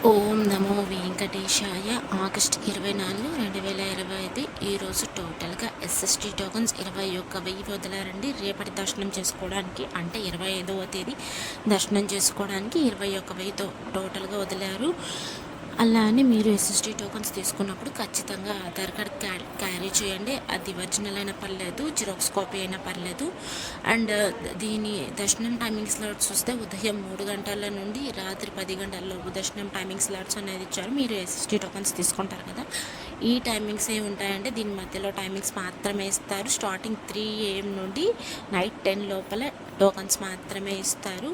ఓం నమో వెంకటేశాయ. August 24, 2025 ఈరోజు టోటల్గా SST tokens 21,000 వదిలారండి. రేపటి దర్శనం చేసుకోవడానికి అంటే 25వ తేదీ దర్శనం చేసుకోవడానికి 21,000 టోటల్గా వదిలారు. అలా అని మీరు ఎస్ఎస్టీ టోకన్స్ తీసుకున్నప్పుడు ఖచ్చితంగా ఆధార్ కార్డ్ క్యారీ చేయండి. అది ఒరిజినల్ అయినా పర్లేదు, జిరాక్స్ కాపీ అయినా పర్లేదు. అండ్ దీని దర్శనం టైమింగ్ స్లాట్స్ వస్తే ఉదయం 3 గంటల నుండి రాత్రి 10 గంటలలోపు దర్శనం టైమింగ్ స్లాట్స్ అనేది ఇచ్చారు. మీరు ఎస్ఎస్టీ టోకన్స్ తీసుకుంటారు కదా, ఈ టైమింగ్స్ ఏ ఉంటాయంటే దీని మధ్యలో టైమింగ్స్ మాత్రమే ఇస్తారు. స్టార్టింగ్ 3 AM నుండి నైట్ 10 లోపల టోకన్స్ మాత్రమే ఇస్తారు.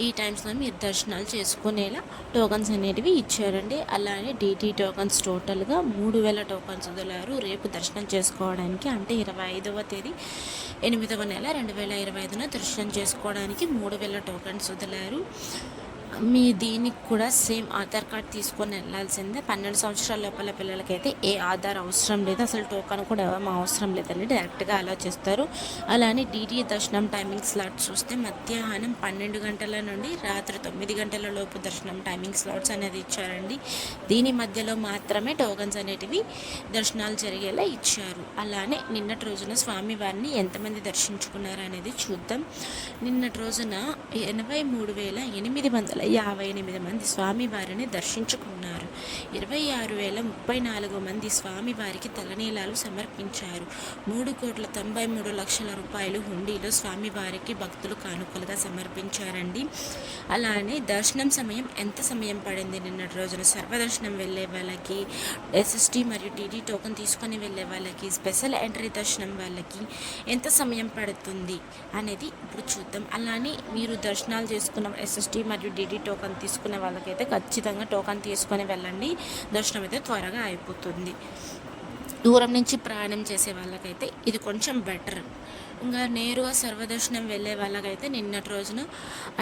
ఈ టైమ్స్లో మీరు దర్శనాలు చేసుకునేలా టోకన్స్ అనేటివి ఇచ్చారండి. అలానే డీటీ టోకన్స్ టోటల్గా 3,000 టోకన్స్ వదిలారు రేపు దర్శనం చేసుకోవడానికి. అంటే 25వ తేదీ 8వ నెల 2025న దర్శనం చేసుకోవడానికి 3,000 టోకన్స్ వదిలారు. మీ దీనికి కూడా సేమ్ ఆధార్ కార్డ్ తీసుకొని వెళ్ళాల్సిందే. 12 సంవత్సరాల లోపల పిల్లలకైతే ఏ ఆధార్ అవసరం లేదు, అసలు టోకన్ కూడా అవసరం లేదండి, డైరెక్ట్గా అలా చేస్తారు. అలానే డీటీ దర్శనం టైమింగ్ స్లాట్స్ చూస్తే మధ్యాహ్నం 12 గంటల నుండి రాత్రి 9 గంటల లోపు దర్శనం టైమింగ్ స్లాట్స్ అనేది ఇచ్చారండి. దీని మధ్యలో మాత్రమే టోకన్స్ అనేటివి దర్శనాలు జరిగేలా ఇచ్చారు. అలానే నిన్నటి రోజున స్వామివారిని ఎంతమంది దర్శించుకున్నారు అనేది చూద్దాం. నిన్నటి రోజున 83,858 మంది స్వామివారిని దర్శించుకున్నారు. 26,034 మంది స్వామివారికి తలనీలాలు సమర్పించారు. 3,93,00,000 రూపాయలు హుండీలో స్వామివారికి భక్తులు కానుకలుగా సమర్పించారండి. అలానే దర్శనం సమయం ఎంత సమయం పడింది నిన్నటి రోజున సర్వదర్శనం వెళ్ళే వాళ్ళకి, ఎస్ఎస్టీ మరియు టీటీ టోకన్ తీసుకొని వెళ్ళే వాళ్ళకి, స్పెషల్ ఎంట్రీ దర్శనం వాళ్ళకి ఎంత సమయం పడుతుంది అనేది ఇప్పుడు చూద్దాం. అలానే మీరు దర్శనాలు చేసుకున్న ఎస్ఎస్టీ మరియు డీడీ టోకన్ తీసుకునే వాళ్ళకైతే ఖచ్చితంగా టోకన్ తీసుకొని వెళ్ళండి. దర్శనం అయితే త్వరగా అయిపోతుంది. దూరం నుంచి ప్రయాణం చేసే వాళ్ళకైతే ఇది కొంచెం బెటర్. ఇంకా నేరుగా సర్వదర్శనం వెళ్ళే వాళ్ళకైతే నిన్నటి రోజున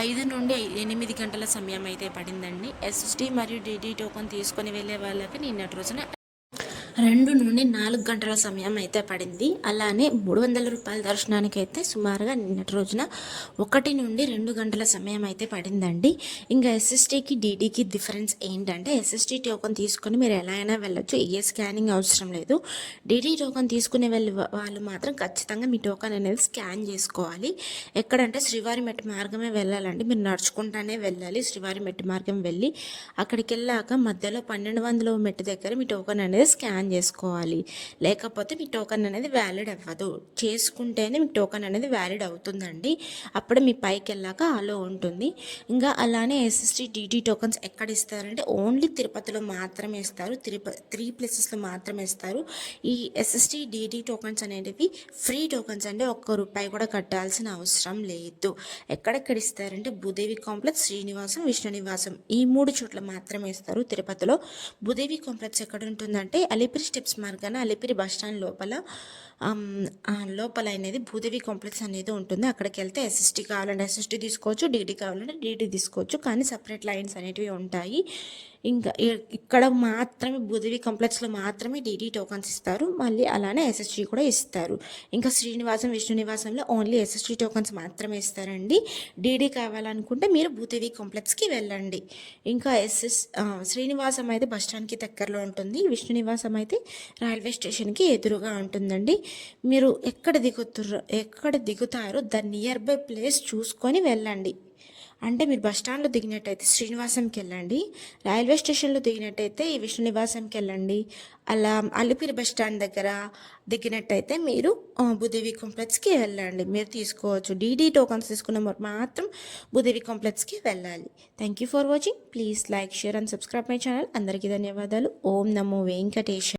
5 నుండి 8 గంటల సమయం అయితే పడిందండి. ఎస్ఎస్టీ మరియు డీడీ టోకన్ తీసుకొని వెళ్ళే వాళ్ళకి నిన్నటి రోజున 2 నుండి 4 గంటల సమయం అయితే పడింది. అలానే 300 రూపాయల దర్శనానికి అయితే సుమారుగా నిన్నటి రోజున 1 నుండి 2 గంటల సమయం అయితే పడిందండి. ఇంకా ఎస్ఎస్టీకి డీడీకి డిఫరెన్స్ ఏంటంటే ఎస్ఎస్టీ టోకన్ తీసుకొని మీరు ఎలా అయినా వెళ్ళొచ్చు, ఏ స్కానింగ్ అవసరం లేదు. డీడీ టోకన్ తీసుకునే వాళ్ళు మాత్రం ఖచ్చితంగా మీ టోకన్ అనేది స్కాన్ చేసుకోవాలి. ఎక్కడంటే శ్రీవారి మెట్టు మార్గమే వెళ్ళాలండి, మీరు నడుచుకుంటానే వెళ్ళాలి. శ్రీవారి మెట్టు మార్గం వెళ్ళి అక్కడికి వెళ్ళాక మధ్యలో 1200 మెట్టు దగ్గర మీ టోకన్ అనేది స్కాన్ చేసుకోవాలి. లేకపోతే మీ టోకన్ అనేది వ్యాలిడ్ అవ్వదు. చేసుకుంటేనే మీ టోకన్ అనేది వ్యాలిడ్ అవుతుందండి. అప్పుడు మీ పైకి వెళ్ళాక అలో ఉంటుంది. ఇంకా అలానే ఎస్ఎస్టీ డీటీ టోకన్స్ ఎక్కడ ఇస్తారంటే ఓన్లీ తిరుపతిలో మాత్రమే ఇస్తారు. 3 ప్లేసెస్లో మాత్రమే ఇస్తారు. ఈ ఎస్ఎస్టీ డీటీ టోకన్స్ అనేటివి ఫ్రీ టోకన్స్ అండి, ₹1 కూడా కట్టాల్సిన అవసరం లేదు. ఎక్కడెక్కడ ఇస్తారంటే భూదేవి కాంప్లెక్స్, శ్రీనివాసం, విష్ణు నివాసం ఈ 3 చోట్ల మాత్రమే ఇస్తారు తిరుపతిలో. భూదేవి కాంప్లెక్స్ ఎక్కడ ఉంటుందంటే అలిపిరి స్టెప్స్ మార్గాన అలిపిరి బస్టాండ్ లోపల అనేది భూదేవి కాంప్లెక్స్ అనేది ఉంటుంది. అక్కడికి వెళ్తే ఎస్ఎస్టీ కావాలంటే ఎస్ఎస్టీ తీసుకోవచ్చు, డీడీ కావాలంటే డీడీ తీసుకోవచ్చు. కానీ సపరేట్ లైన్స్ అనేటివి ఉంటాయి. ఇంకా ఇక్కడ మాత్రమే భూదేవి కాంప్లెక్స్లో మాత్రమే డీడీ టోకన్స్ ఇస్తారు. మళ్ళీ అలానే ఎస్ఎస్టీ కూడా ఇస్తారు. ఇంకా శ్రీనివాసం, విష్ణు నివాసంలో ఓన్లీ ఎస్ఎస్టీ టోకన్స్ మాత్రమే ఇస్తారండి. డీడీ కావాలనుకుంటే మీరు భూదేవి కాంప్లెక్స్కి వెళ్ళండి. ఇంకా శ్రీనివాసం అయితే బస్టాండ్కి దగ్గరలో ఉంటుంది. విష్ణు నివాసం అయితే రైల్వే స్టేషన్కి ఎదురుగా ఉంటుందండి. మీరు ఎక్కడ దిగుతారో దాని నియర్ బై ప్లేస్ చూసుకొని వెళ్ళండి. అంటే మీరు బస్టాండ్లో దిగినట్టయితే శ్రీనివాసంకి వెళ్ళండి, రైల్వే స్టేషన్లో దిగినట్టయితే ఈ విష్ణు నివాసంకి వెళ్ళండి. అలా అలిపిరి బస్టాండ్ దగ్గర దిగినట్టయితే మీరు భూదేవి కాంప్లెక్స్కి వెళ్ళండి. మీరు తీసుకోవచ్చు. డీడీ టోకన్స్ తీసుకున్న మాత్రం భూదేవి కాంప్లెక్స్కి వెళ్ళాలి. Thank you for watching. Please like, share and subscribe my channel. అందరికీ ధన్యవాదాలు. ఓం నమో వెంకటేశ.